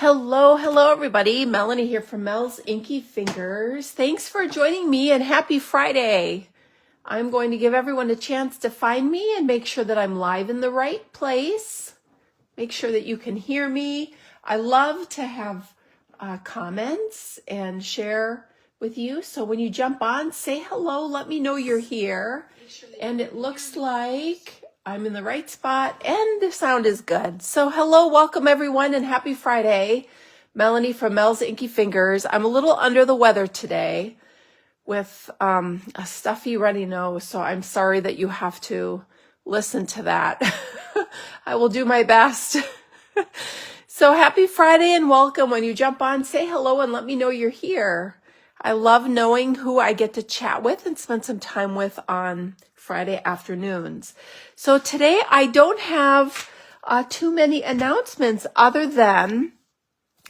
Hello, everybody. Melanie here from Mels Inky Fingers. Thanks for joining me and happy Friday. I'm going to give everyone a chance to find me and make sure that I'm live in the right place. Make sure that you can hear me. I love to have comments and share with you. So when you jump on, say hello. Let me know you're here. And it looks like I'm in the right spot and the sound is good. So hello, welcome everyone, and happy Friday. Melanie from Mels Inky Fingers. I'm a little under the weather today with a stuffy runny nose, so I'm sorry that you have to listen to that. I will do my best. So happy Friday and welcome. When you jump on, say hello and let me know you're here. I love knowing who I get to chat with and spend some time with on Friday afternoons. So today I don't have too many announcements other than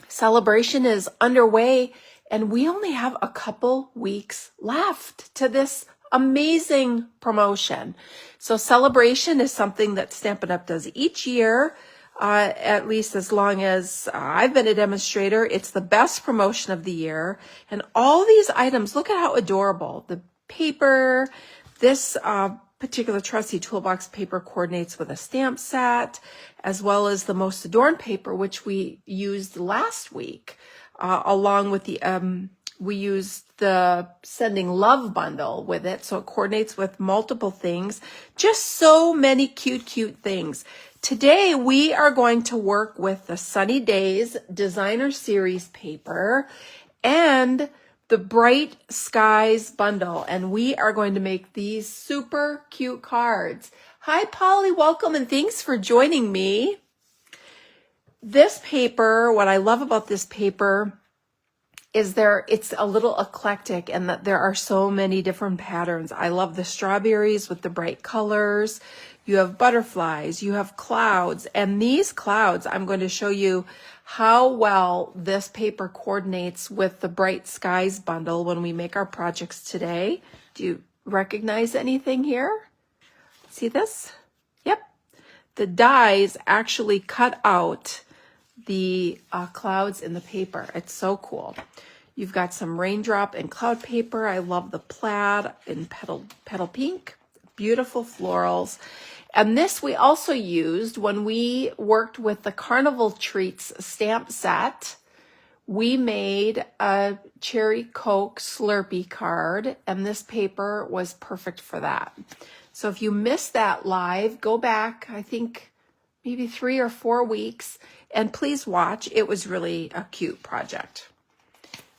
celebration is underway and we only have a couple weeks left to this amazing promotion. So celebration is something that Stampin' Up! Does each year, at least as long as I've been a demonstrator. It's the best promotion of the year. And all these items, look at how adorable. The paper, this particular Trusty Toolbox paper coordinates with a stamp set, as well as the Most Adorned paper, which we used last week, along with the, we used the Sending Love bundle with it, so it coordinates with multiple things. Just so many cute things. Today, we are going to work with the Sunny Days Designer Series paper and the Bright Skies bundle, and we are going to make these super cute cards. Hi, Polly, welcome, and thanks for joining me. This paper, what I love about this paper is it's a little eclectic and that there are so many different patterns. I love the strawberries with the bright colors. You have butterflies, you have clouds, and these clouds, I'm going to show you how well this paper coordinates with the Bright Skies bundle when we make our projects today. Do you recognize anything here? See this? Yep. The dies actually cut out the clouds in the paper. It's so cool. You've got some raindrop and cloud paper. I love the plaid in petal pink. Beautiful florals. And this we also used when we worked with the Carnival Treats stamp set. We made a Cherry Coke Slurpee card, and this paper was perfect for that. So if you missed that live, go back, I think maybe 3 or 4 weeks, and please watch. It was really a cute project.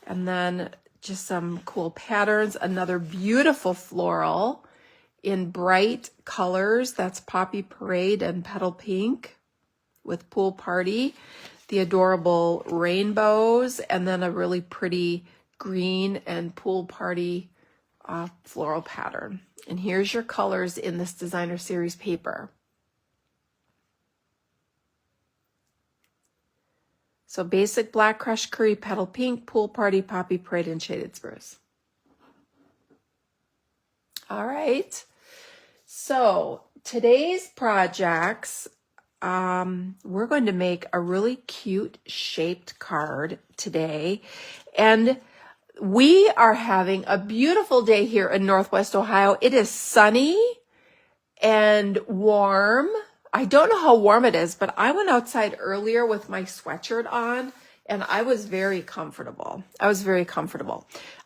And then just some cool patterns. Another beautiful floral in bright colors. That's Poppy Parade and Petal Pink with Pool Party. The adorable rainbows, and then a really pretty green and Pool Party floral pattern. And here's your colors in this Designer Series paper. So basic black crushed curry, petal pink, Pool Party, Poppy Parade, and shaded spruce. All right. So today's projects, we're going to make a really cute shaped card today. And we are having a beautiful day here in Northwest Ohio. It is sunny and warm. I don't know how warm it is, but I went outside earlier with my sweatshirt on and I was very comfortable.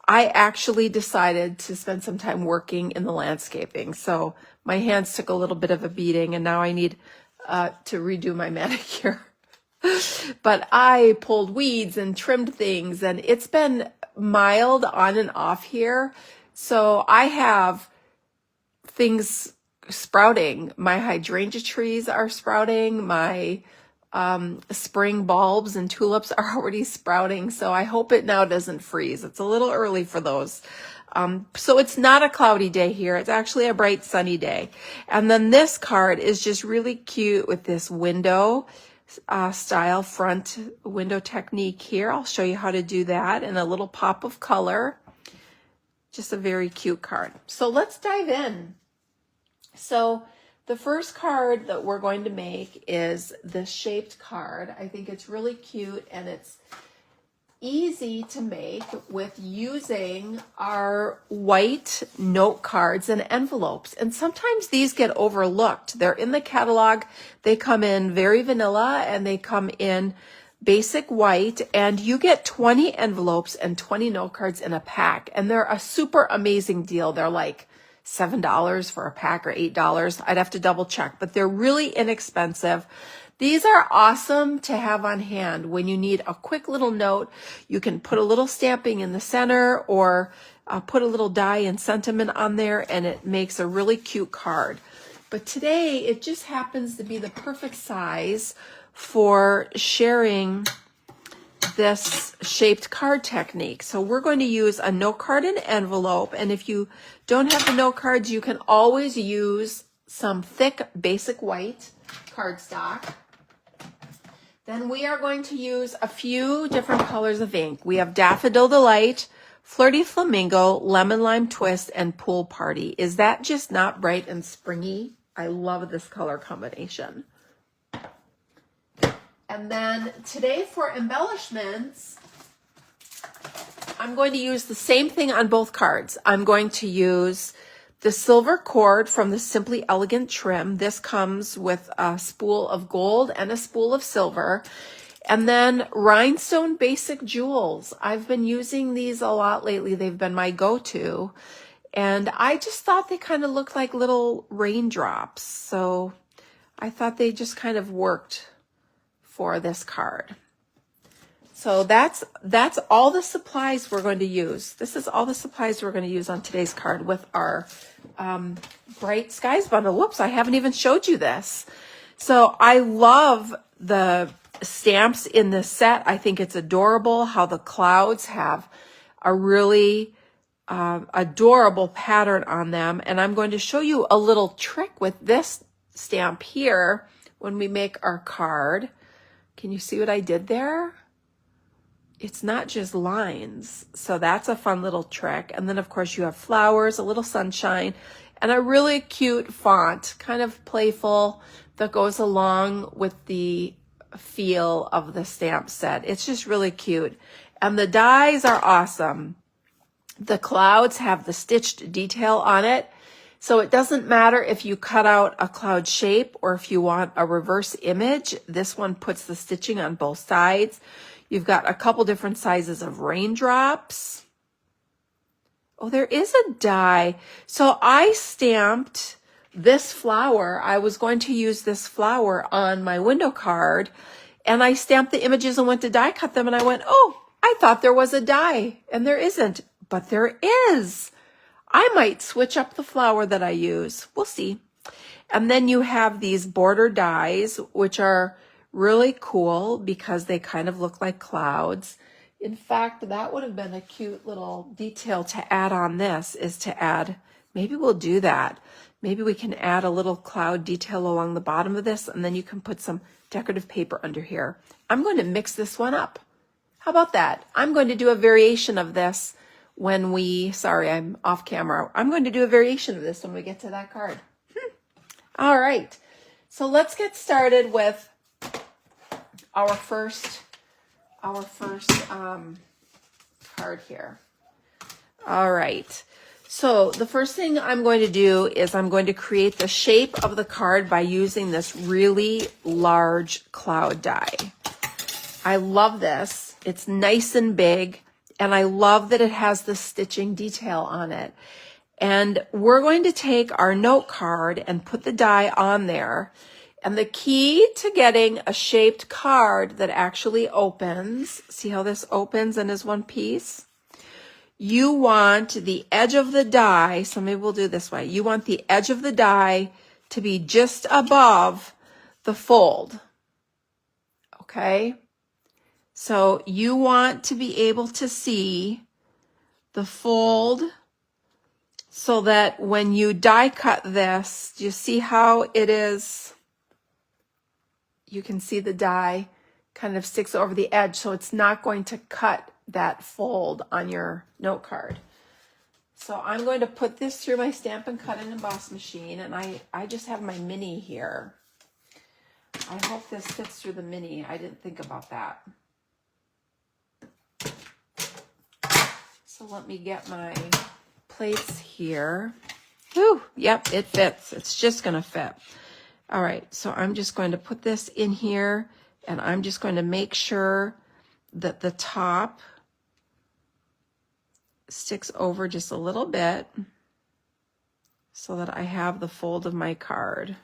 I actually decided to spend some time working in the landscaping. So my hands took a little bit of a beating and now I need to redo my manicure. But I pulled weeds and trimmed things, and it's been mild on and off here. So I have things sprouting. My hydrangea trees are sprouting. My spring bulbs and tulips are already sprouting. So I hope it now doesn't freeze. It's a little early for those. So it's not a cloudy day here. It's actually a bright sunny day. And then this card is just really cute with this window style front window technique here. I'll show you how to do that, and a little pop of color. Just a very cute card. So let's dive in. So The first card that we're going to make is the shaped card. I think it's really cute and it's easy to make with using our white note cards and envelopes. And sometimes these get overlooked. They're in the catalog. They come in very vanilla and they come in basic white, and you get 20 envelopes and 20 note cards in a pack. And they're a super amazing deal. They're like $7 for a pack or $8. I'd have to double check, but they're really inexpensive. These are awesome to have on hand when you need a quick little note. You can put a little stamping in the center or put a little die and sentiment on there, and it makes a really cute card. But today it just happens to be the perfect size for sharing this shaped card technique. So we're going to use a note card and envelope. And if you don't have the note cards, you can always use some thick basic white cardstock. Then we are going to use a few different colors of ink. We have Daffodil Delight, Flirty Flamingo, Lemon Lime Twist, and Pool Party. Is that just not bright and springy? I love this color combination. And then today for embellishments, I'm going to use the same thing on both cards. I'm going to use the silver cord from the Simply Elegant trim. This comes with a spool of gold and a spool of silver. And then rhinestone basic jewels. I've been using these a lot lately. They've been my go-to. And I just thought they kind of looked like little raindrops. So I thought they just kind of worked for this card. So that's all the supplies we're going to use. This is all the supplies we're going to use on today's card with our Bright Skies bundle. Whoops, I haven't even showed you this. So I love the stamps in this set. I think it's adorable how the clouds have a really adorable pattern on them. And I'm going to show you a little trick with this stamp here when we make our card. Can you see what I did there? It's not just lines. So that's a fun little trick. And then of course you have flowers, a little sunshine, and a really cute font, kind of playful, that goes along with the feel of the stamp set. It's just really cute. And the dies are awesome. The clouds have the stitched detail on it. So it doesn't matter if you cut out a cloud shape or if you want a reverse image. This one puts the stitching on both sides. You've got a couple different sizes of raindrops. Oh, there is a die. So I stamped this flower. I was going to use this flower on my window card, and I stamped the images and went to die cut them, and I went, oh, I thought there was a die, and there isn't, but there is. I might switch up the flower that I use. We'll see. And then you have these border dies, which are really cool because they kind of look like clouds. In fact, that would have been a cute little detail to add on this, is to add, maybe we'll do that. Maybe we can add a little cloud detail along the bottom of this, and then you can put some decorative paper under here. I'm going to mix this one up. How about that? I'm going to do a variation of this when we, sorry, I'm off camera. I'm going to do a variation of this when we get to that card. All right. So let's get started with our first card here. All right. So the first thing I'm going to do is I'm going to create the shape of the card by using this really large cloud die. I love this. It's nice and big, and I love that it has the stitching detail on it. And we're going to take our note card and put the die on there. And the key to getting a shaped card that actually opens, see how this opens and is one piece? You want the edge of the die, so maybe we'll do it this way. You want the edge of the die to be just above the fold, okay? So you want to be able to see the fold so that when you die cut this, do you see how it is? You can see the die kind of sticks over the edge, so it's not going to cut that fold on your note card. So I'm going to put this through my Stampin' Cut and Emboss machine, and I just have my mini here. I hope this fits through the mini. I didn't think about that. So let me get my plates here. Whew, yep, it fits. It's just going to fit. All right, so I'm just going to put this in here, and I'm just going to make sure that the top sticks over just a little bit so that I have the fold of my card.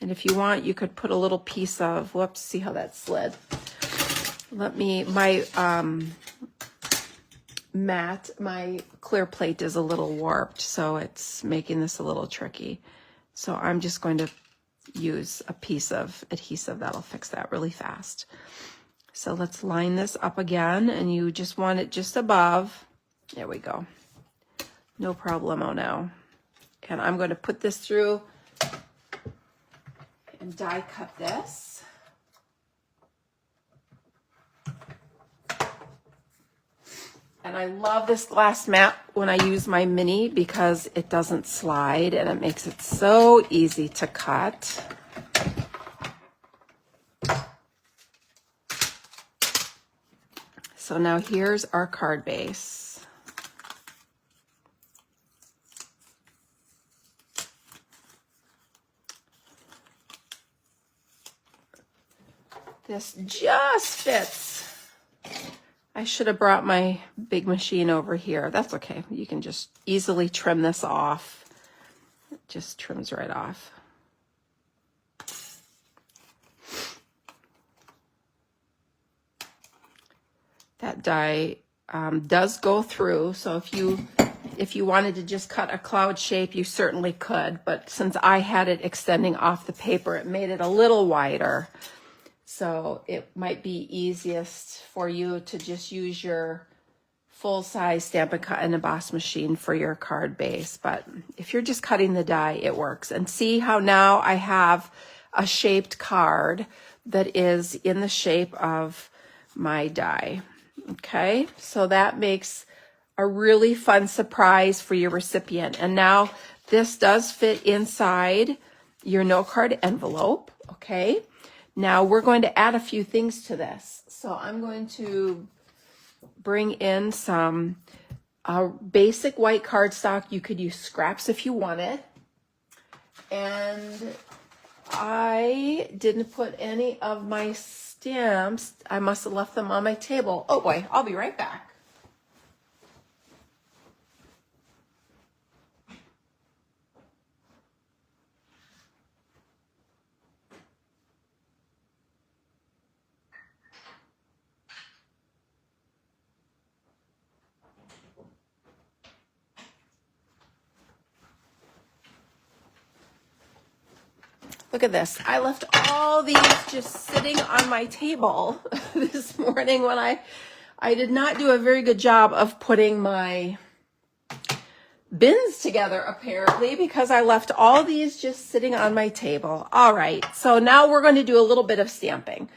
And if you want, you could put a little piece of, whoops, see how that slid. My matte, my clear plate is a little warped, so it's making this a little tricky. So I'm just going to use a piece of adhesive that'll fix that really fast. So let's line this up again, and you just want it just above. There we go. No problemo now. And I'm going to put this through and die cut this. And I love this glass mat when I use my mini because it doesn't slide and it makes it so easy to cut. So now here's our card base. This just fits. I should have brought my big machine over here. That's okay. You can just easily trim this off. It just trims right off. That die does go through, so if you wanted to just cut a cloud shape, you certainly could, but since I had it extending off the paper, it made it a little wider. So it might be easiest for you to just use your full-size Stampin' Cut and Emboss machine for your card base. But if you're just cutting the die, it works. And see how now I have a shaped card that is in the shape of my die. Okay, so that makes a really fun surprise for your recipient. And now this does fit inside your note card envelope. Okay. Now we're going to add a few things to this. So I'm going to bring in some basic white cardstock. You could use scraps if you wanted. And I didn't put any of my stamps. I must have left them on my table. Oh boy, I'll be right back. Look at this. I left all these just sitting on my table this morning when I did not do a very good job of putting my bins together, apparently, because I left all these just sitting on my table. All right, so now we're going to do a little bit of stamping.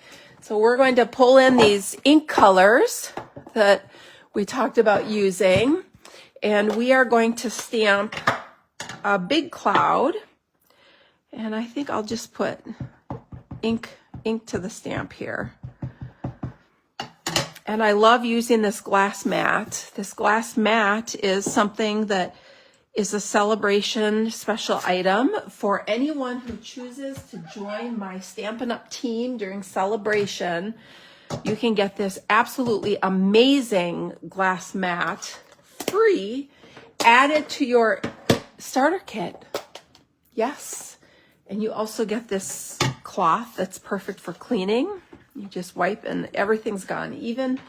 So we're going to pull in these ink colors that we talked about using, and we are going to stamp a big cloud. And I think I'll just put ink to the stamp here. And I love using this glass mat. This glass mat is something that is a celebration special item for anyone who chooses to join my Stampin' Up! Team during celebration. You can get this absolutely amazing glass mat free, added to your starter kit. Yes. And you also get this cloth that's perfect for cleaning. You just wipe and everything's gone, even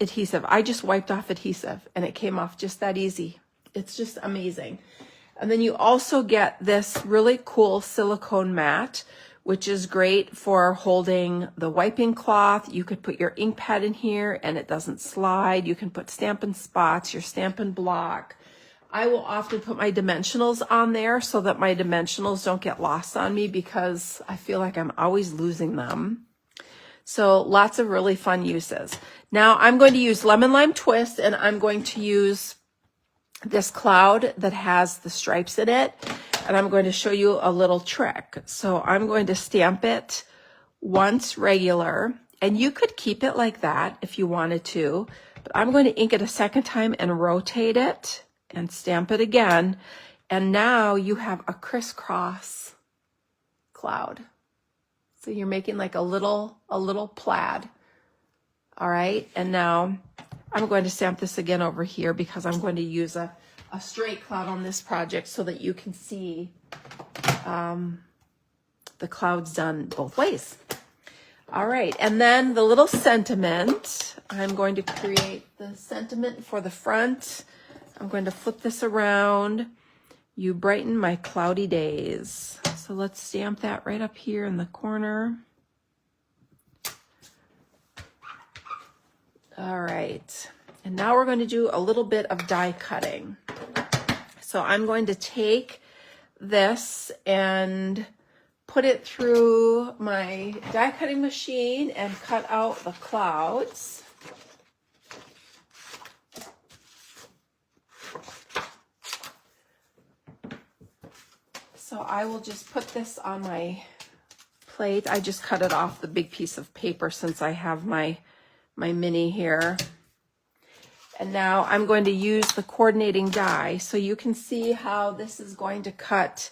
adhesive. I just wiped off adhesive and it came off just that easy. It's just amazing. And then you also get this really cool silicone mat, which is great for holding the wiping cloth. You could put your ink pad in here and it doesn't slide. You can put Stampin' Spots, your Stampin' Block. I will often put my dimensionals on there so that my dimensionals don't get lost on me because I feel like I'm always losing them. So lots of really fun uses. Now I'm going to use Lemon Lime Twist, and I'm going to use this cloud that has the stripes in it, and I'm going to show you a little trick. So I'm going to stamp it once regular, and you could keep it like that if you wanted to, but I'm going to ink it a second time and rotate it and stamp it again, and now you have a crisscross cloud. So you're making like a little plaid. All right, and now I'm going to stamp this again over here because I'm going to use a straight cloud on this project so that you can see the clouds done both ways. All right, and then the little sentiment, I'm going to create the sentiment for the front. I'm going to flip this around. You brighten my cloudy days. So let's stamp that right up here in the corner. All right, and now we're going to do a little bit of die cutting. So I'm going to take this and put it through my die cutting machine and cut out the clouds. So I will just put this on my plate. I just cut it off the big piece of paper since I have my mini here. And now I'm going to use the coordinating die so you can see how this is going to cut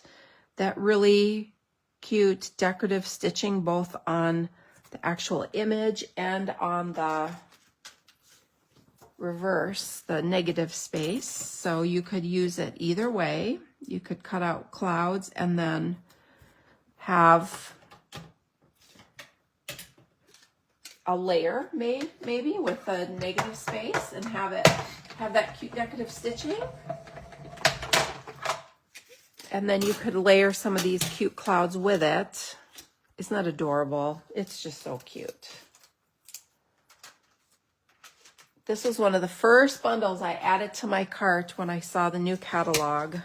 that really cute decorative stitching both on the actual image and on the reverse, the negative space. So you could use it either way. You could cut out clouds and then have a layer made maybe with a negative space and have that cute decorative stitching. And then you could layer some of these cute clouds with it. Isn't that adorable? It's just so cute. This was one of the first bundles I added to my cart when I saw the new catalog.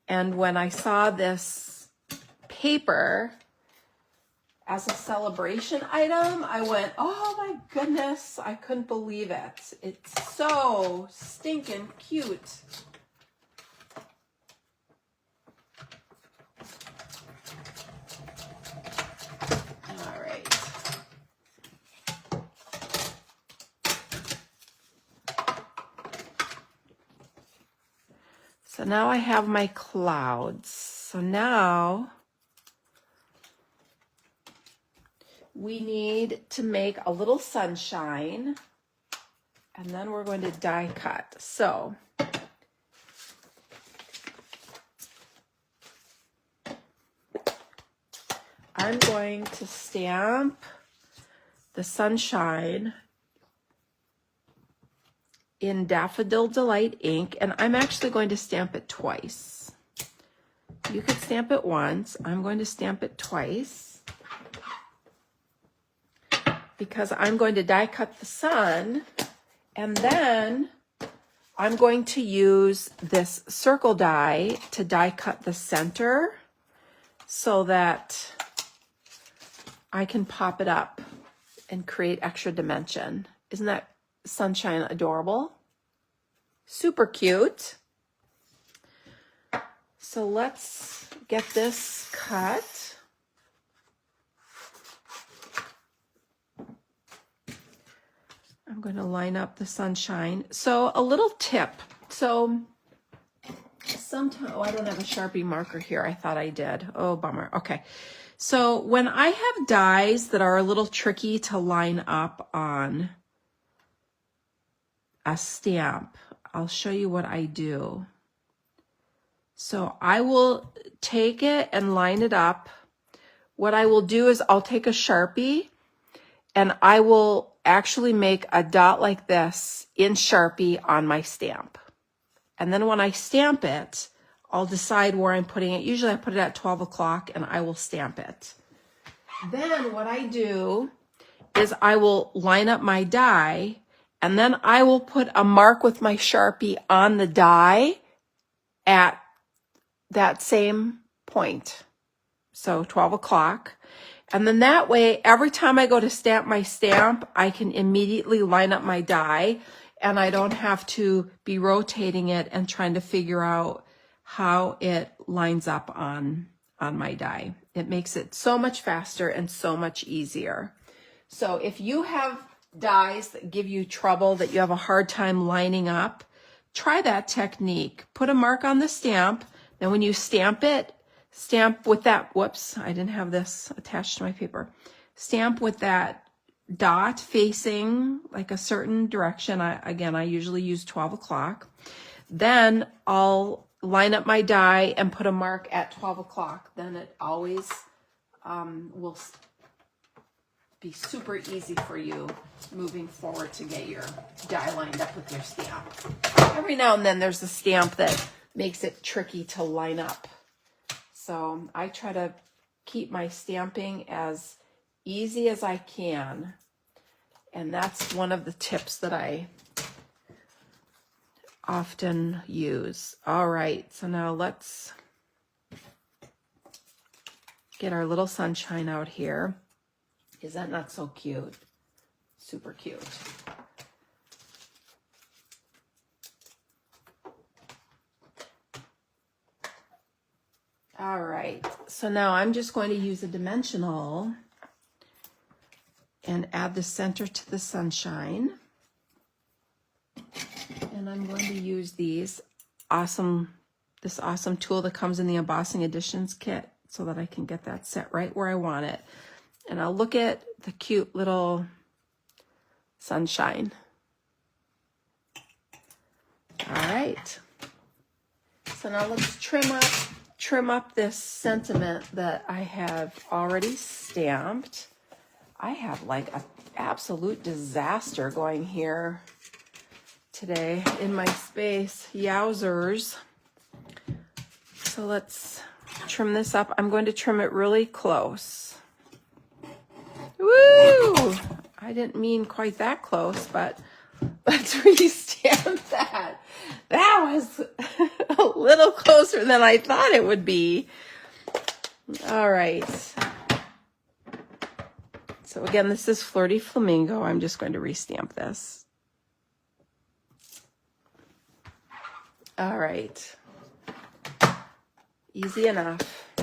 And when I saw this paper as a celebration item, I went, oh my goodness, I couldn't believe it. It's so stinking cute. All right. So now I have my clouds. So now we need to make a little sunshine, and then we're going to die cut. So I'm going to stamp the sunshine in Daffodil Delight ink, and I'm actually going to stamp it twice. You could stamp it once. I'm going to stamp it twice because I'm going to die cut the sun, and then I'm going to use this circle die to die cut the center so that I can pop it up and create extra dimension. Isn't that sunshine adorable? Super cute. So let's get this cut. I'm going to line up the sunshine. So a little tip. So sometimes, oh, I don't have a Sharpie marker here. I thought I did. Oh, bummer. Okay. So when I have dies that are a little tricky to line up on a stamp, I'll show you what I do. So I will take it and line it up. What I will do is I'll take a Sharpie and I will actually make a dot like this in Sharpie on my stamp. And then when I stamp it, I'll decide where I'm putting it. Usually I put it at 12 o'clock and I will stamp it. Then what I do is I will line up my die, and then I will put a mark with my Sharpie on the die at that same point. So 12 o'clock. And then that way, every time I go to stamp my stamp, I can immediately line up my die and I don't have to be rotating it and trying to figure out how it lines up on my die. It makes it so much faster and so much easier. So if you have dies that give you trouble, that you have a hard time lining up, try that technique. Put a mark on the stamp. Then when you stamp it, stamp with that, whoops, I didn't have this attached to my paper. Stamp with that dot facing like a certain direction. I usually use 12 o'clock. Then I'll line up my die and put a mark at 12 o'clock. Then it always will be super easy for you moving forward to get your die lined up with your stamp. Every now and then there's a stamp that makes it tricky to line up. So I try to keep my stamping as easy as I can. And that's one of the tips that I often use. All right, so now let's get our little sunshine out here. Is that not so cute? Super cute. All right, so now I'm just going to use a dimensional and add the center to the sunshine. And I'm going to use this awesome tool that comes in the Embossing Editions kit so that I can get that set right where I want it. And I'll look at the cute little sunshine. All right. So now let's trim up this sentiment that I have already stamped. I have like an absolute disaster going here today in my space. Yowzers. So let's trim this up. I'm going to trim it really close. Woo! I didn't mean quite that close, but let's restamp that. That was a little closer than I thought it would be. All right. So again, this is Flirty Flamingo. I'm just going to restamp this. All right. Easy enough.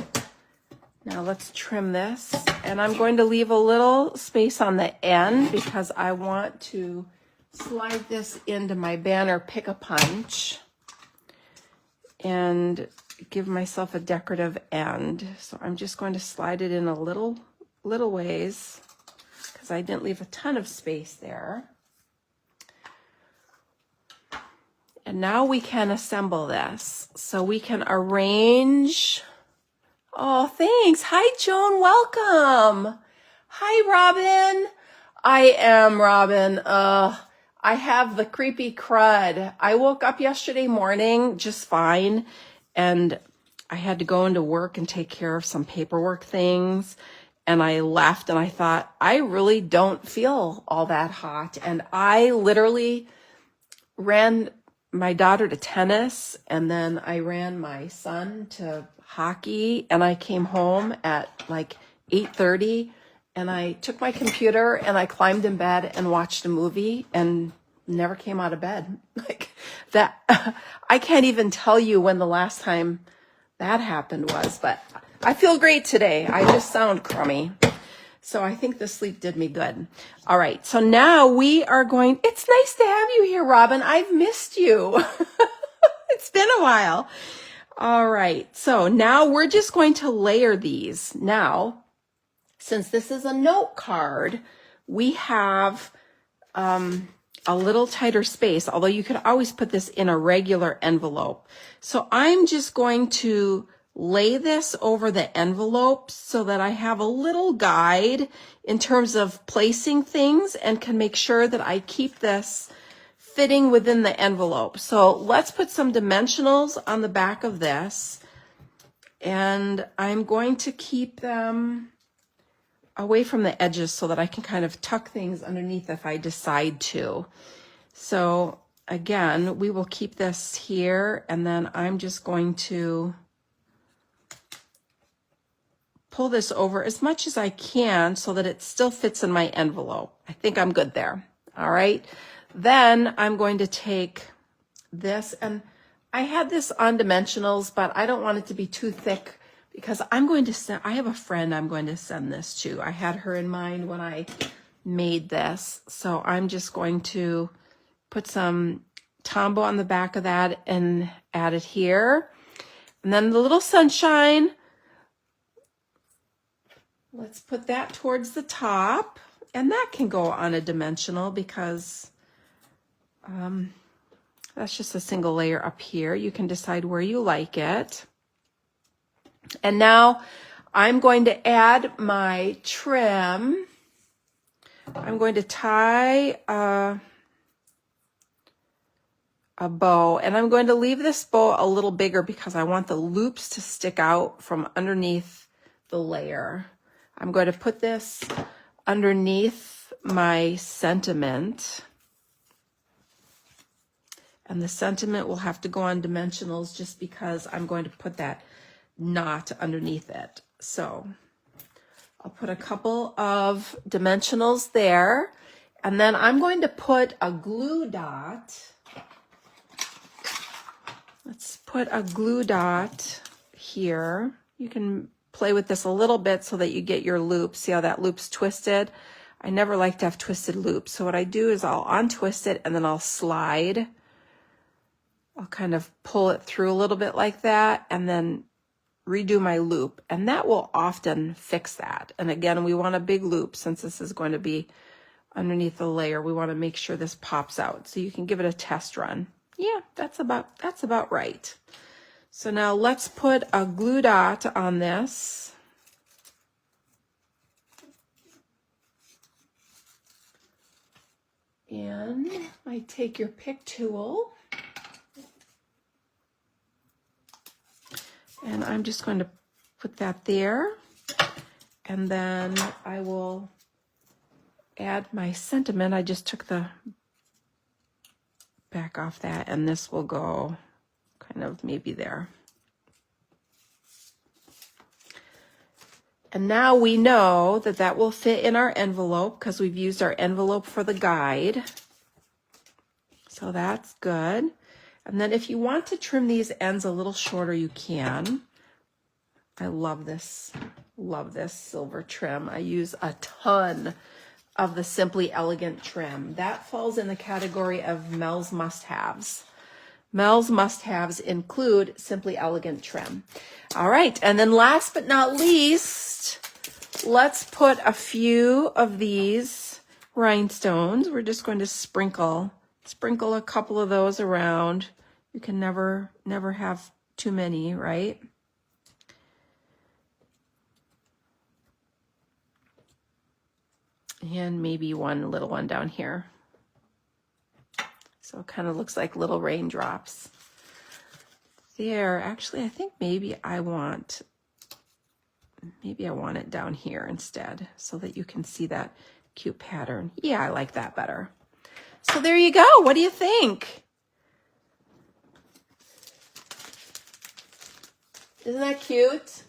Now let's trim this. And I'm going to leave a little space on the end because I want to slide this into my banner Pick-a-Punch and give myself a decorative end. So I'm just going to slide it in a little ways because I didn't leave a ton of space there. And now we can assemble this. So we can arrange. Oh, thanks. Hi, Joan. Welcome. Hi, Robin. I am Robin. I have the creepy crud. I woke up yesterday morning just fine, and I had to go into work and take care of some paperwork things. And I left and I thought, I really don't feel all that hot. And I literally ran my daughter to tennis, and then I ran my son to hockey, and I came home at like 8:30, and I took my computer and I climbed in bed and watched a movie and never came out of bed. Like that, I can't even tell you when the last time that happened was, but I feel great today. I just sound crummy. So I think the sleep did me good. All right. So now we are going, it's nice to have you here, Robin. I've missed you. It's been a while. All right. So now we're just going to layer these. Now, since this is a note card, we have a little tighter space, although you could always put this in a regular envelope. So I'm just going to lay this over the envelope so that I have a little guide in terms of placing things and can make sure that I keep this fitting within the envelope. So let's put some dimensionals on the back of this, and I'm going to keep them away from the edges so that I can kind of tuck things underneath if I decide to. So again, we will keep this here, and then I'm just going to pull this over as much as I can so that it still fits in my envelope. I think I'm good there. All right. then I'm going to take this, and I had this on dimensionals, but I don't want it to be too thick because I have a friend I'm going to send this to. I had her in mind when I made this. So I'm just going to put some Tombow on the back of that and add it here. And then the little sunshine, let's put that towards the top. And that can go on a dimensional because that's just a single layer up here. You can decide where you like it. And now I'm going to add my trim. I'm going to tie a bow, and I'm going to leave this bow a little bigger because I want the loops to stick out from underneath the layer. I'm going to put this underneath my sentiment. And the sentiment will have to go on dimensionals just because I'm going to put that knot underneath it. So I'll put a couple of dimensionals there, and then I'm going to put a glue dot. Let's put a glue dot here. You can play with this a little bit so that you get your loop. See how that loop's twisted? I never like to have twisted loops. So what I do is I'll untwist it and then I'll slide. I'll kind of pull it through a little bit like that and then redo my loop. And that will often fix that. And again, we want a big loop since this is going to be underneath the layer. We want to make sure this pops out. So you can give it a test run. Yeah, that's about right. So now let's put a glue dot on this. And I take your pick tool. And I'm just going to put that there. And then I will add my sentiment. I just took the back off that, and this will go kind of maybe there. And now we know that that will fit in our envelope because we've used our envelope for the guide. So that's good. And then if you want to trim these ends a little shorter, you can. I love this silver trim. I use a ton of the Simply Elegant trim. That falls in the category of Mel's must-haves. Mel's must-haves include Simply Elegant trim. All right, and then last but not least, let's put a few of these rhinestones. We're just going to sprinkle a couple of those around. You can never have too many, right? And maybe one little one down here. So it kind of looks like little raindrops. There, actually, I think maybe I want it down here instead so that you can see that cute pattern. Yeah, I like that better. So there you go. What do you think? Isn't that cute?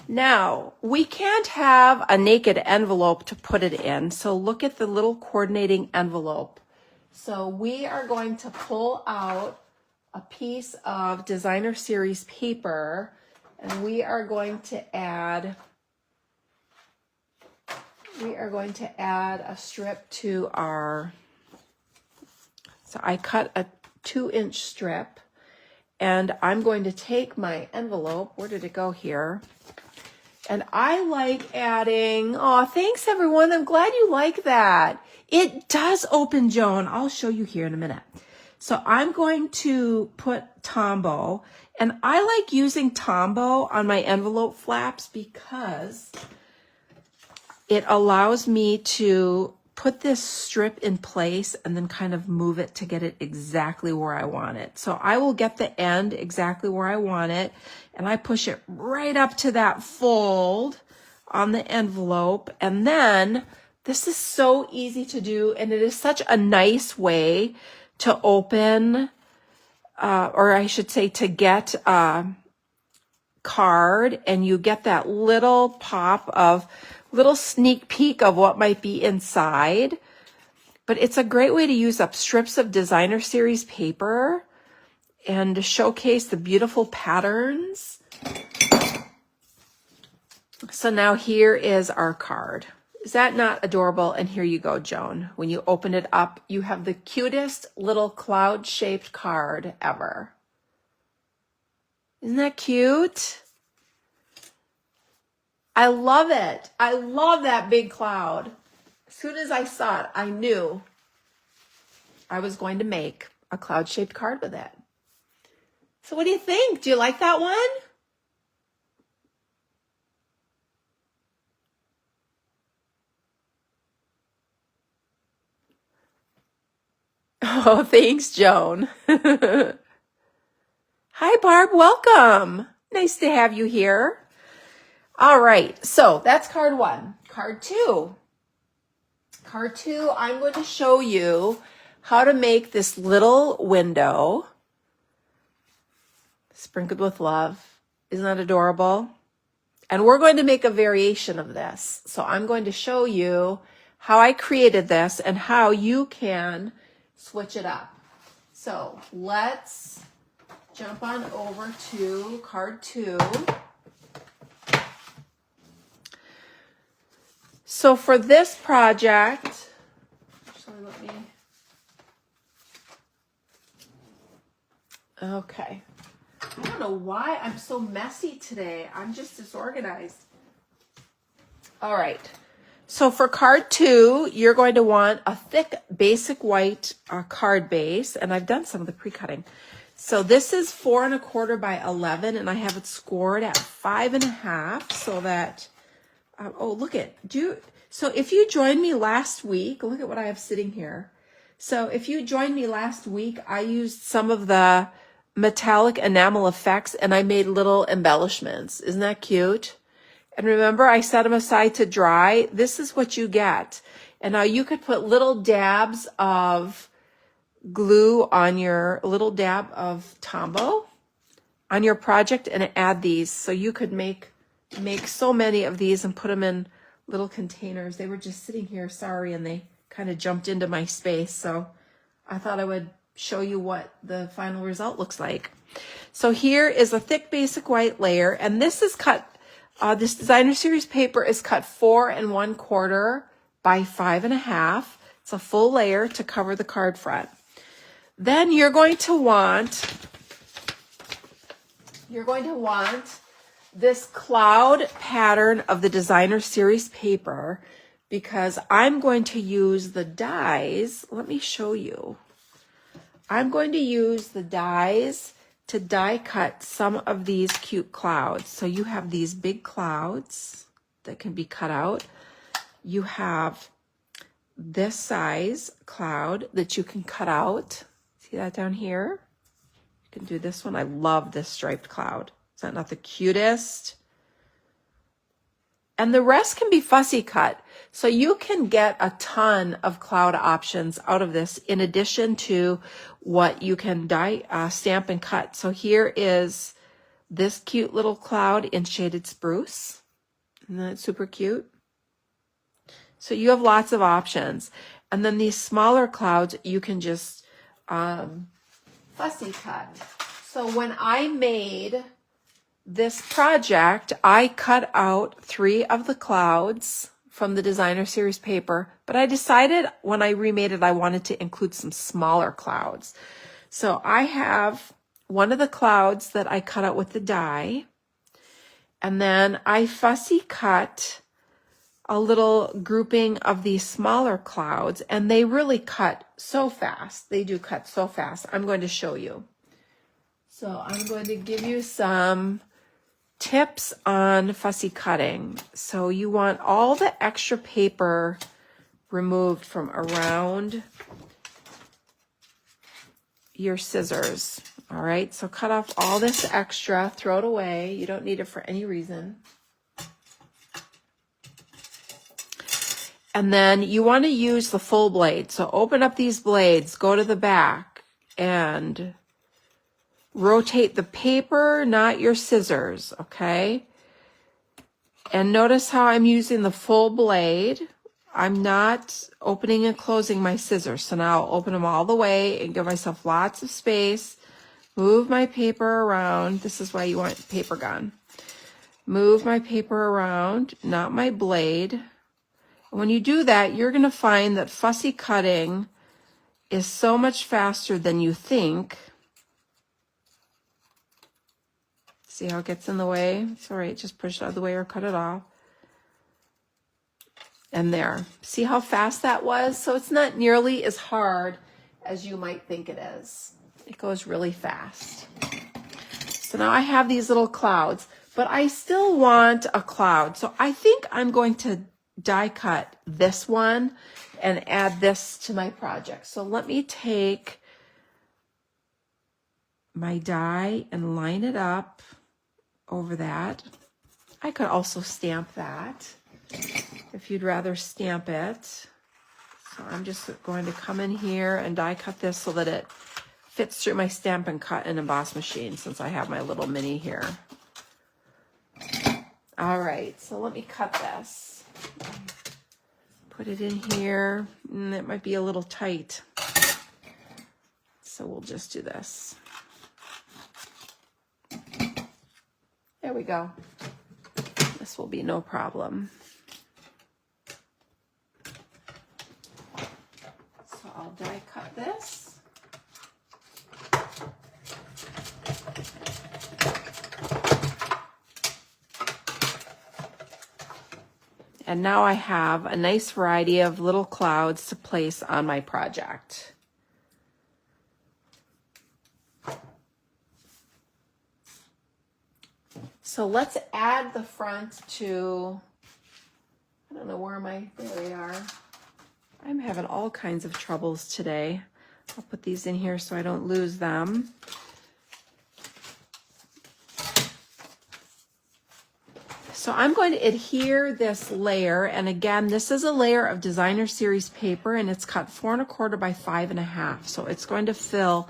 Now, we can't have a naked envelope to put it in, so look at the little coordinating envelope. So we are going to pull out a piece of designer series paper, and we are going to add a strip to our, so I cut a 2-inch strip, and I'm going to take my envelope, where did it go here? And I like adding, oh, thanks everyone. I'm glad you like that. It does open, Joan. I'll show you here in a minute. So I'm going to put Tombow, and I like using Tombow on my envelope flaps because it allows me to put this strip in place and then kind of move it to get it exactly where I want it. So I will get the end exactly where I want it, and I push it right up to that fold on the envelope. And then this is so easy to do, and it is such a nice way to open, or I should say to get a card, and you get that little pop of little sneak peek of what might be inside. But it's a great way to use up strips of designer series paper and to showcase the beautiful patterns. So now here is our card. Is that not adorable? And here you go, Joan. When you open it up, you have the cutest little cloud-shaped card ever. Isn't that cute? I love it. I love that big cloud. As soon as I saw it, I knew I was going to make a cloud-shaped card with it. So what do you think? Do you like that one? Oh, thanks, Joan. Hi, Barb. Welcome. Nice to have you here. All right. So that's card one. Card two. Card two, I'm going to show you how to make this little window sprinkled with love. Isn't that adorable? And we're going to make a variation of this. So I'm going to show you how I created this and how you can switch it up. So let's jump on over to card two. So for this project, actually let me, okay. I don't know why I'm so messy today. I'm just disorganized. All right. So for card two, you're going to want a thick basic white card base. And I've done some of the pre-cutting. So this is 4 1/4 by 11, and I have it scored at 5 1/2 so that, oh, look at, so if you joined me last week, look at what I have sitting here. So if you joined me last week, I used some of the metallic enamel effects and I made little embellishments. Isn't that cute? And remember, I set them aside to dry. This is what you get. And now you could put little dabs of glue on your, little dab of Tombow on your project and add these. So you could make so many of these and put them in little containers. They were just sitting here, sorry, and they kind of jumped into my space. So I thought I would show you what the final result looks like. So here is a thick basic white layer, and this is cut, this designer series paper is cut 4 1/4 by 5 1/2. It's a full layer to cover the card front. Then you're going to want this cloud pattern of the designer series paper, because I'm going to use the dies. Let me show you. I'm going to use the dies to die cut some of these cute clouds. So you have these big clouds that can be cut out. You have this size cloud that you can cut out. See that down here? You can do this one. I love this striped cloud. Is that not the cutest? And the rest can be fussy cut. So you can get a ton of cloud options out of this in addition to what you can die, stamp and cut. So here is this cute little cloud in shaded spruce. Isn't that super cute? So you have lots of options. And then these smaller clouds, you can just fussy cut. So when I made this project, I cut out 3 of the clouds from the designer series paper, but I decided when I remade it, I wanted to include some smaller clouds. So I have one of the clouds that I cut out with the die, and then I fussy cut a little grouping of these smaller clouds, and they really cut so fast. They do cut so fast. I'm going to show you. So I'm going to give you some tips on fussy cutting. So you want all the extra paper removed from around your scissors. All right, so cut off all this extra, throw it away. You don't need it for any reason. And then you want to use the full blade. So open up these blades, go to the back, and rotate the paper, not your scissors, okay? And notice how I'm using the full blade. I'm not opening and closing my scissors. So now I'll open them all the way and give myself lots of space. Move my paper around. This is why you want paper gun. Move my paper around, not my blade. When you do that, you're going to find that fussy cutting is so much faster than you think. See how it gets in the way? It's all right, just push it out of the way or cut it off. And there. See how fast that was? So it's not nearly as hard as you might think it is. It goes really fast. So now I have these little clouds, but I still want a cloud. So I think I'm going to die cut this one and add this to my project. So let me take my die and line it up over that. I could also stamp that if you'd rather stamp it. So I'm just going to come in here and die cut this so that it fits through my Stamp and Cut and Emboss machine, since I have my little mini here. All right, so let me cut this. Put it in here. It might be a little tight, so we'll just do this. There we go. This will be no problem. So I'll die cut this. And now I have a nice variety of little clouds to place on my project. So let's add the front to, I don't know where there they are. I'm having all kinds of troubles today. I'll put these in here so I don't lose them. So I'm going to adhere this layer, and again, this is a layer of Designer Series paper, and it's cut 4 1/4 by 5 1/2. So it's going to fill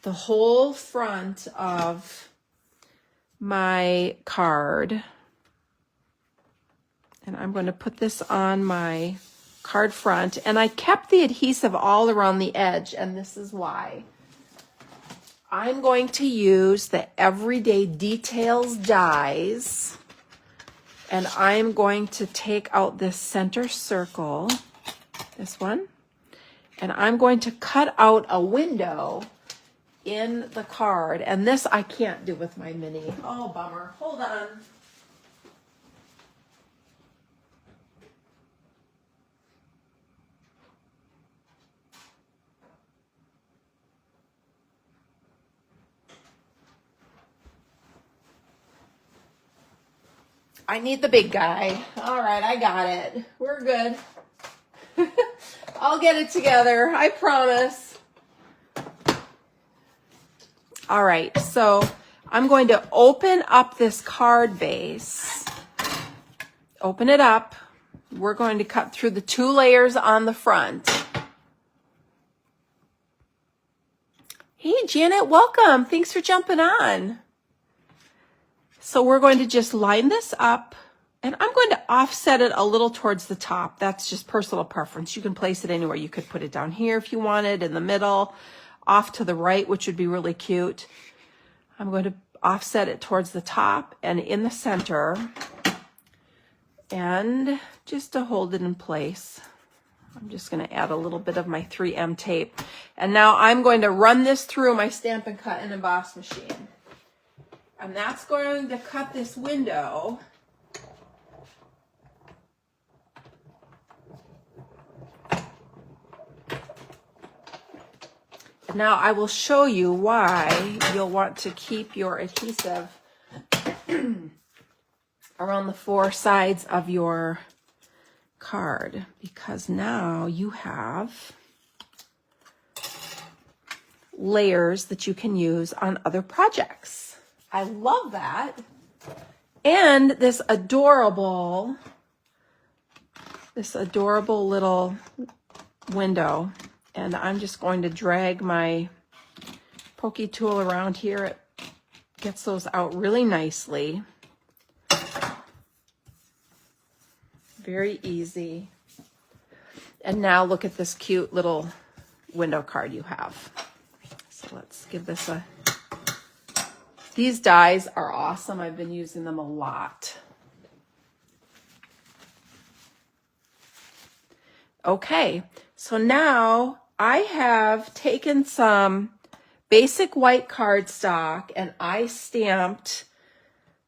the whole front of my card. And I'm going to put this on my card front, and I kept the adhesive all around the edge, and this is why. I'm going to use the Everyday Details dies. And I'm going to take out this center circle, this one, and I'm going to cut out a window in the card. And this I can't do with my mini. Oh, bummer. Hold on. I need the big guy. All right, I got it. We're good. I'll get it together. I promise. All right, so I'm going to open up this card base. Open it up. We're going to cut through the 2 layers on the front. Hey, Janet, welcome. Thanks for jumping on. So we're going to just line this up, and I'm going to offset it a little towards the top. That's just personal preference. You can place it anywhere. You could put it down here if you wanted, in the middle, off to the right, which would be really cute. I'm going to offset it towards the top and in the center, and just to hold it in place, I'm just going to add a little bit of my 3M tape. And now I'm going to run this through my Stamp and Cut and Emboss machine. And that's going to cut this window. And now I will show you why you'll want to keep your adhesive around the 4 sides of your card, because now you have layers that you can use on other projects. I love that. And this adorable little window. And I'm just going to drag my pokey tool around here. It gets those out really nicely. Very easy. And now look at this cute little window card you have. So let's give this a, these dies are awesome. I've been using them a lot. Okay, so now I have taken some basic white cardstock and I stamped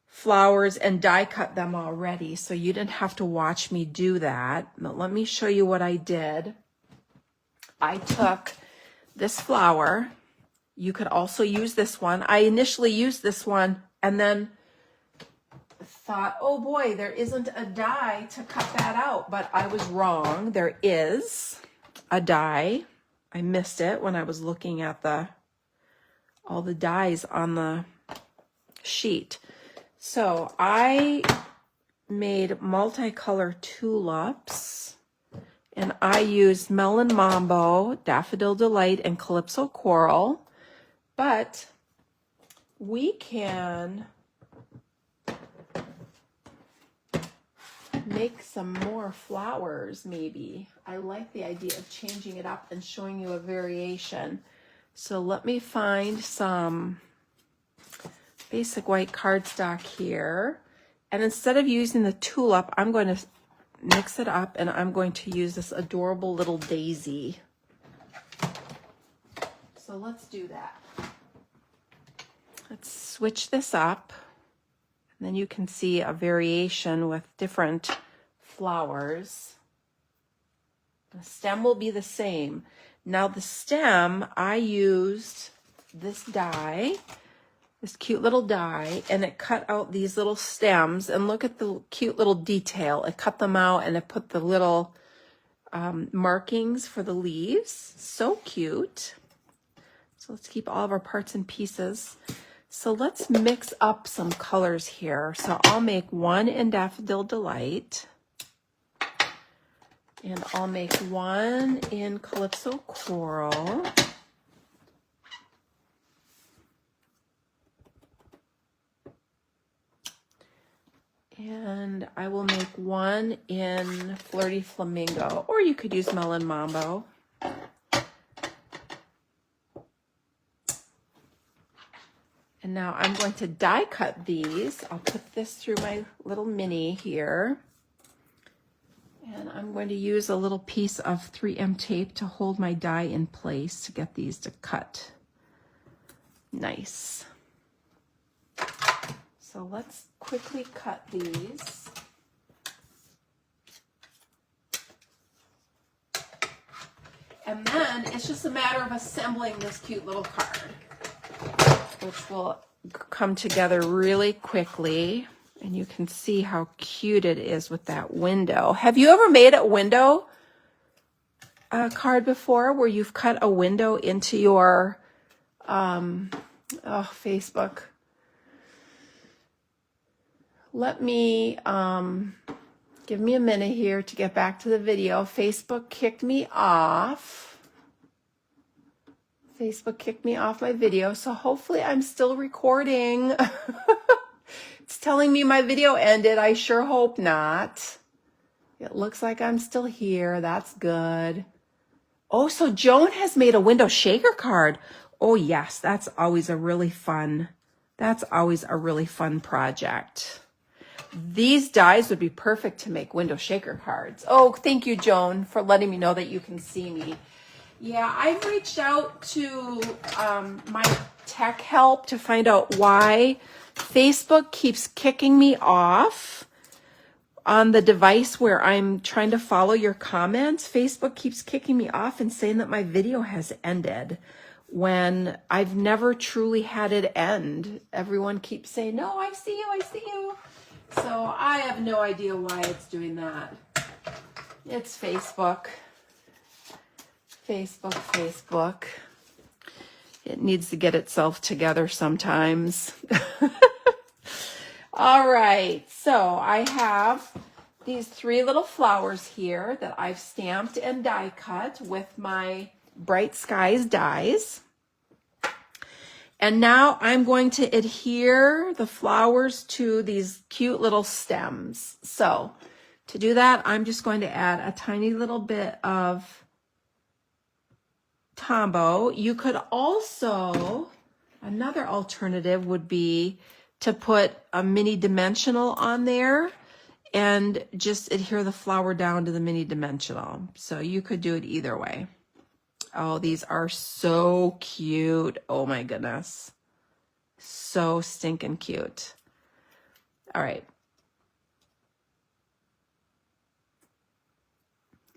flowers and die cut them already, so you didn't have to watch me do that. But let me show you what I did. I took this flower. You could also use this one. I initially used this one and then thought, oh boy, there isn't a die to cut that out, but I was wrong. There is a die. I missed it when I was looking at all the dies on the sheet. So I made multicolor tulips and I used Melon Mambo, Daffodil Delight, and Calypso Coral, but we can make some more flowers maybe. I like the idea of changing it up and showing you a variation. So let me find some basic white cardstock here. And instead of using the tulip, I'm going to mix it up and I'm going to use this adorable little daisy. So let's do that. Let's switch this up. And then you can see a variation with different flowers. The stem will be the same. Now the stem, I used this die, this cute little die, and it cut out these little stems. And look at the cute little detail. It cut them out and it put the little markings for the leaves. So cute. So let's keep all of our parts and pieces. So let's mix up some colors here. So I'll make one in Daffodil Delight. And I'll make one in Calypso Coral. And I will make one in Flirty Flamingo, or you could use Melon Mambo. And now I'm going to die cut these. I'll put this through my little mini here. And I'm going to use a little piece of 3M tape to hold my die in place to get these to cut nice. So let's quickly cut these. And then it's just a matter of assembling this cute little card, which will come together really quickly. And you can see how cute it is with that window. Have you ever made a window card before where you've cut a window into your Facebook? Let me, give me a minute here to get back to the video. Facebook kicked me off. Facebook kicked me off my video, so hopefully I'm still recording. It's telling me my video ended. I sure hope not. It looks like I'm still here. That's good. Oh, so Joan has made a window shaker card. Oh yes, that's always a really fun project. These dies would be perfect to make window shaker cards. Oh, thank you, Joan, for letting me know that you can see me. Yeah, I've reached out to my tech help to find out why Facebook keeps kicking me off on the device where I'm trying to follow your comments. Facebook keeps kicking me off and saying that my video has ended when I've never truly had it end. Everyone keeps saying, no, I see you, I see you. So I have no idea why it's doing that. It's Facebook. Facebook. It needs to get itself together sometimes. All right, so I have these 3 little flowers here that I've stamped and die cut with my Bright Skies dies. And now I'm going to adhere the flowers to these cute little stems. So To do that, I'm just going to add a tiny little bit of Tombow. You could also, another alternative would be to put a mini dimensional on there and just adhere the flower down to the mini dimensional. So you could do it either way. Oh, these are so cute. Oh my goodness. So stinking cute. All right.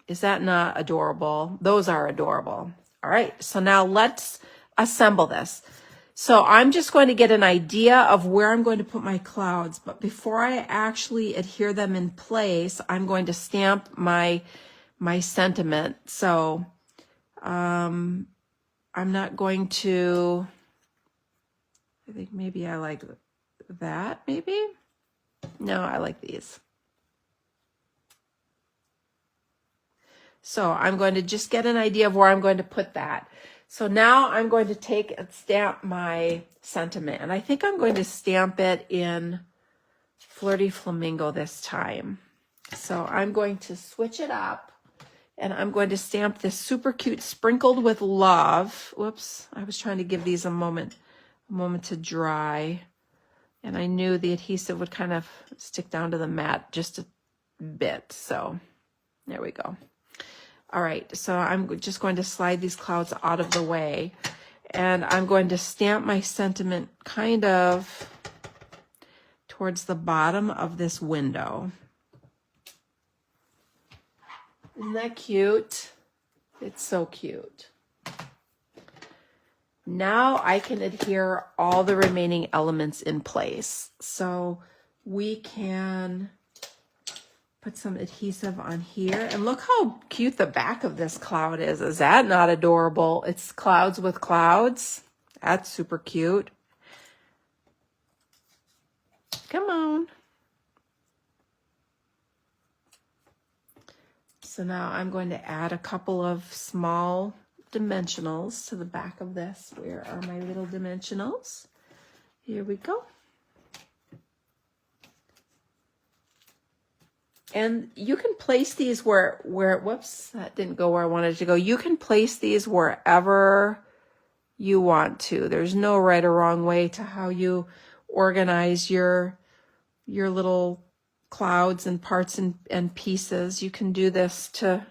Is that not adorable? Those are adorable. All right, so now let's assemble this. So I'm just going to get an idea of where I'm going to put my clouds, but before I actually adhere them in place, I'm going to stamp my sentiment. So I'm not going to, I think maybe I like that, maybe? No, I like these. So I'm going to just get an idea of where I'm going to put that. So now I'm going to take and stamp my sentiment. And I think I'm going to stamp it in Flirty Flamingo this time. So I'm going to switch it up. And I'm going to stamp this super cute Sprinkled with Love. Whoops, I was trying to give these a moment to dry. And I knew the adhesive would kind of stick down to the mat just a bit. So there we go. All right, so I'm just going to slide these clouds out of the way. And I'm going to stamp my sentiment kind of towards the bottom of this window. Isn't that cute? It's so cute. Now I can adhere all the remaining elements in place. So we can put some adhesive on here. And look how cute the back of this cloud is. Is that not adorable? It's clouds with clouds. That's super cute. Come on. So now I'm going to add a couple of small dimensionals to the back of this. Where are my little dimensionals? Here we go. And you can place these where, whoops, that didn't go where I wanted it to go. You can place these wherever you want to. There's no right or wrong way to how you organize your little clouds and parts and pieces. You can do this to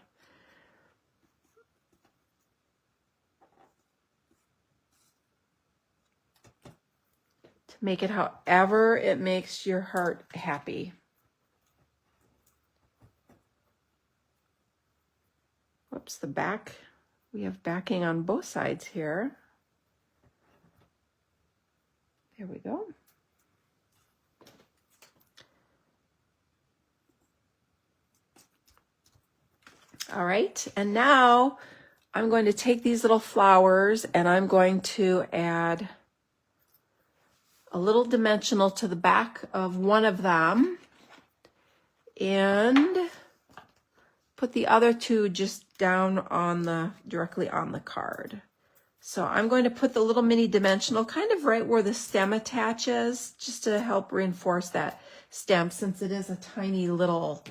make it however it makes your heart happy. Whoops, the back, we have backing on both sides here. There we go. All right, and now I'm going to take these little flowers and I'm going to add a little dimensional to the back of one of them and put the other two just down on directly on the card. So I'm going to put the little mini dimensional kind of right where the stem attaches, just to help reinforce that stem since it is a tiny little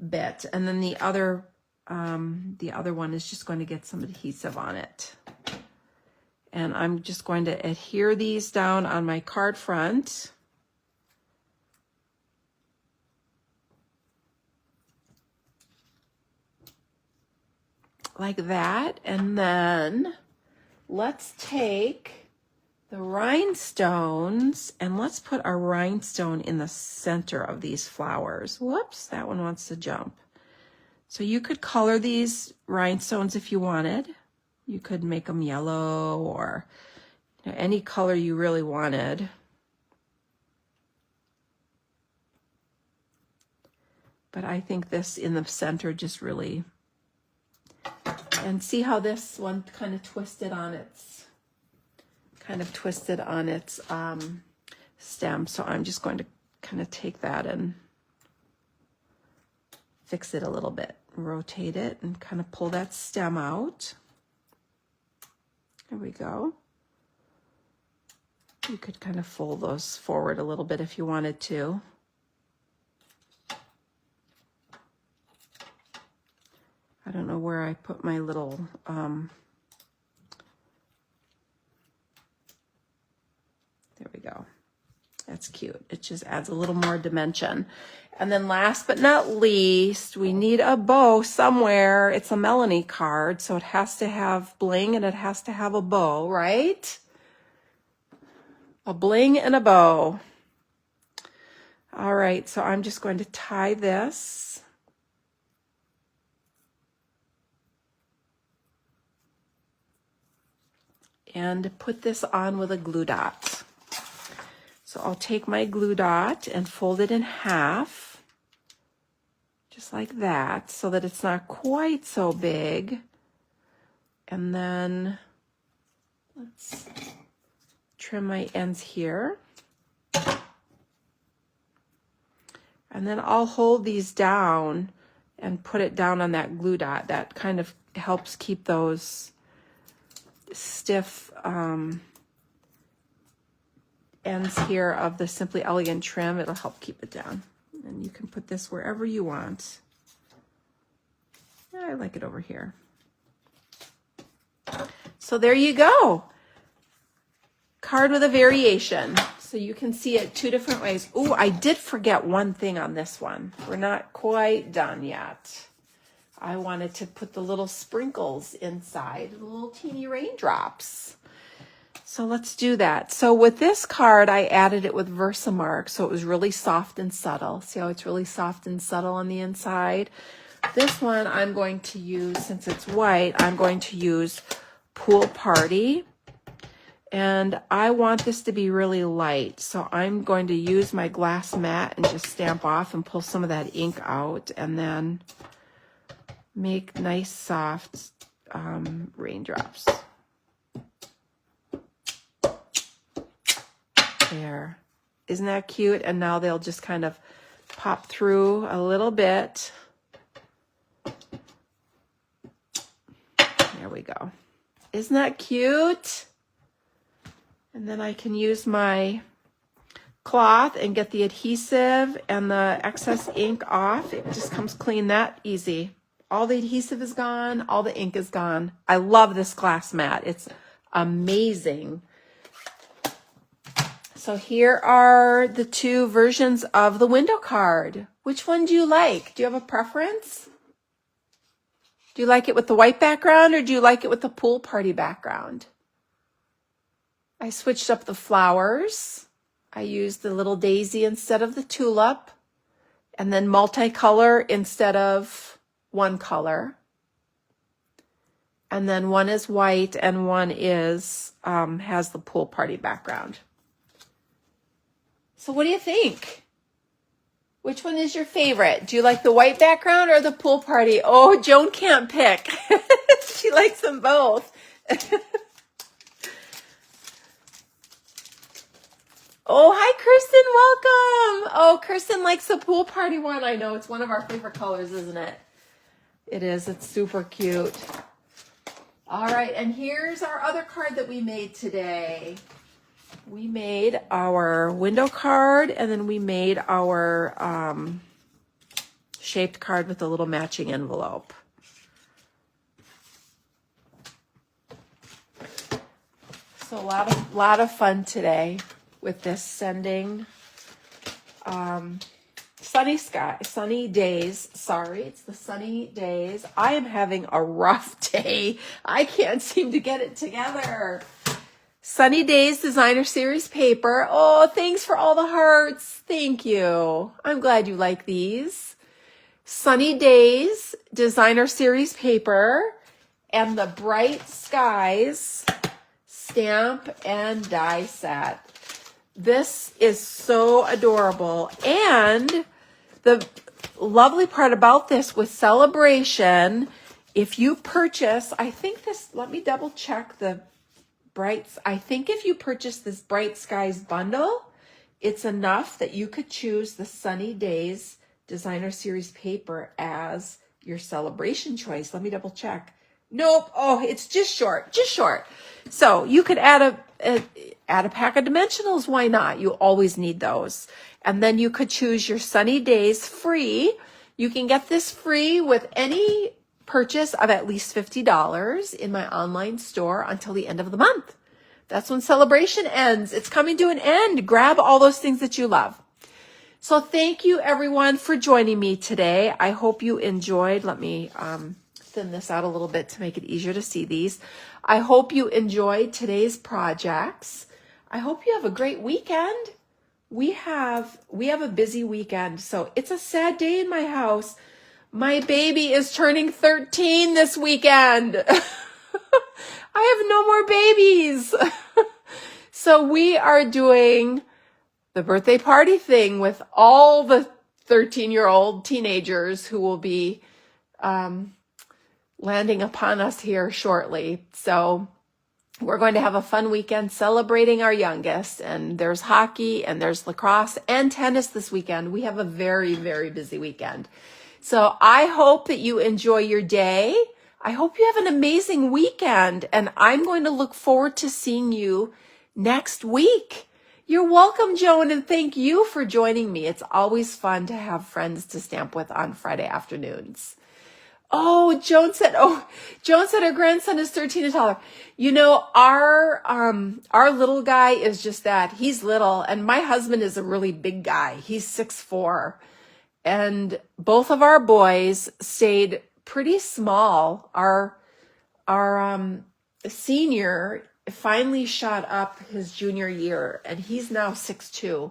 bit. And then the other one is just going to get some adhesive on it. And I'm just going to adhere these down on my card front. Like that. And then let's take the rhinestones and let's put our rhinestone in the center of these flowers. Whoops, that one wants to jump. So you could color these rhinestones if you wanted. You could make them yellow or any color you really wanted. But I think this in the center just really, and see how this one kind of twisted on its stem. So I'm just going to kind of take that and fix it a little bit, rotate it and kind of pull that stem out. There we go. You could kind of fold those forward a little bit if you wanted to. I don't know where I put my little, there we go. That's cute. It just adds a little more dimension. And then last but not least, we need a bow somewhere. It's a Melanie card, so it has to have bling and it has to have a bow, right? A bling and a bow. All right, so I'm just going to tie this. And put this on with a glue dot. So I'll take my glue dot and fold it in half, just like that, so that it's not quite so big. And then let's trim my ends here. And then I'll hold these down and put it down on that glue dot. That kind of helps keep those stiff ends here of the Simply Elegant trim. It'll help keep it down. And you can put this wherever you want. I like it over here. So there you go. Card with a variation. So you can see it two different ways. Ooh, I did forget one thing on this one. We're not quite done yet. I wanted to put the little sprinkles inside, the little teeny raindrops. So let's do that. So with this card, I added it with Versamark, so it was really soft and subtle. See how it's really soft and subtle on the inside? This one I'm going to use, since it's white, I'm going to use Pool Party. And I want this to be really light, so I'm going to use my glass mat and just stamp off and pull some of that ink out, and then make nice soft raindrops. There. Isn't that cute? And now they'll just kind of pop through a little bit. There we go. Isn't that cute? And then I can use my cloth and get the adhesive and the excess ink off. It just comes clean that easy. All the adhesive is gone. All the ink is gone. I love this glass mat. It's amazing. So here are the two versions of the window card. Which one do you like? Do you have a preference? Do you like it with the white background or do you like it with the pool party background? I switched up the flowers. I used the little daisy instead of the tulip, and then multicolor instead of one color. And then one is white and one is has the pool party background. So what do you think? Which one is your favorite? Do you like the white background or the pool party? Oh, Joan can't pick. She likes them both. Oh, hi, Kirsten. Welcome. Oh, Kirsten likes the pool party one. I know. It's one of our favorite colors, isn't it? It is. It's super cute. All right. And here's our other card that we made today. We made our window card, and then we made our shaped card with a little matching envelope. So a lot of fun today with this sending sunny days. Sorry, it's the sunny days. I am having a rough day. I can't seem to get it together. Sunny Days Designer Series paper. Oh, thanks for all the hearts. Thank you. I'm glad you like these. Sunny Days Designer Series paper and the Bright Skies stamp and die set. This is so adorable. And the lovely part about this with Celebration, if you purchase, I think this, let me double check the I think if you purchase this Bright Skies bundle, it's enough that you could choose the Sunny Days Designer Series paper as your celebration choice. Let me double check. Nope. Oh, it's just short. So you could add a pack of dimensionals. Why not? You always need those. And then you could choose your Sunny Days free. You can get this free with any purchase of at least $50 in my online store until the end of the month. That's when celebration ends. It's coming to an end. Grab all those things that you love. So thank you everyone for joining me today. I hope you enjoyed. Let me thin this out a little bit to make it easier to see these. I hope you enjoyed today's projects. I hope you have a great weekend. We have a busy weekend, so it's a sad day in my house. My baby is turning 13 this weekend. I have no more babies. So we are doing the birthday party thing with all the 13-year-old teenagers who will be landing upon us here shortly. So we're going to have a fun weekend celebrating our youngest, and there's hockey and there's lacrosse and tennis this weekend. We have a very, very busy weekend. So I hope that you enjoy your day. I hope you have an amazing weekend, and I'm going to look forward to seeing you next week. You're welcome, Joan, and thank you for joining me. It's always fun to have friends to stamp with on Friday afternoons. Joan said her grandson is 13 and taller. You know, our little guy is just that. He's little, and my husband is a really big guy. He's 6'4", and both of our boys stayed pretty small. Our senior finally shot up his junior year, and he's now 6'2",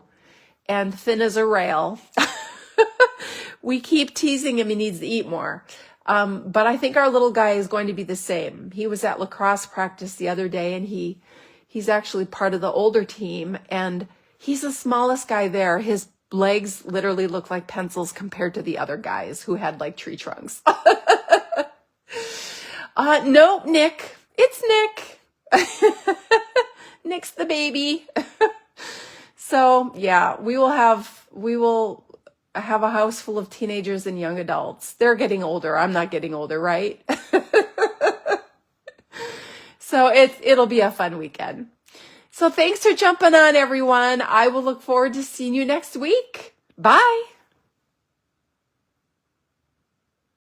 and thin as a rail. We keep teasing him he needs to eat more. But I think our little guy is going to be the same. He was at lacrosse practice the other day, and he's actually part of the older team, and he's the smallest guy there. His legs literally look like pencils compared to the other guys who had like tree trunks. No, Nick. It's Nick. Nick's the baby. So yeah, we will have a house full of teenagers and young adults. They're getting older. I'm not getting older, right? So it'll be a fun weekend. So thanks for jumping on, everyone. I will look forward to seeing you next week. Bye.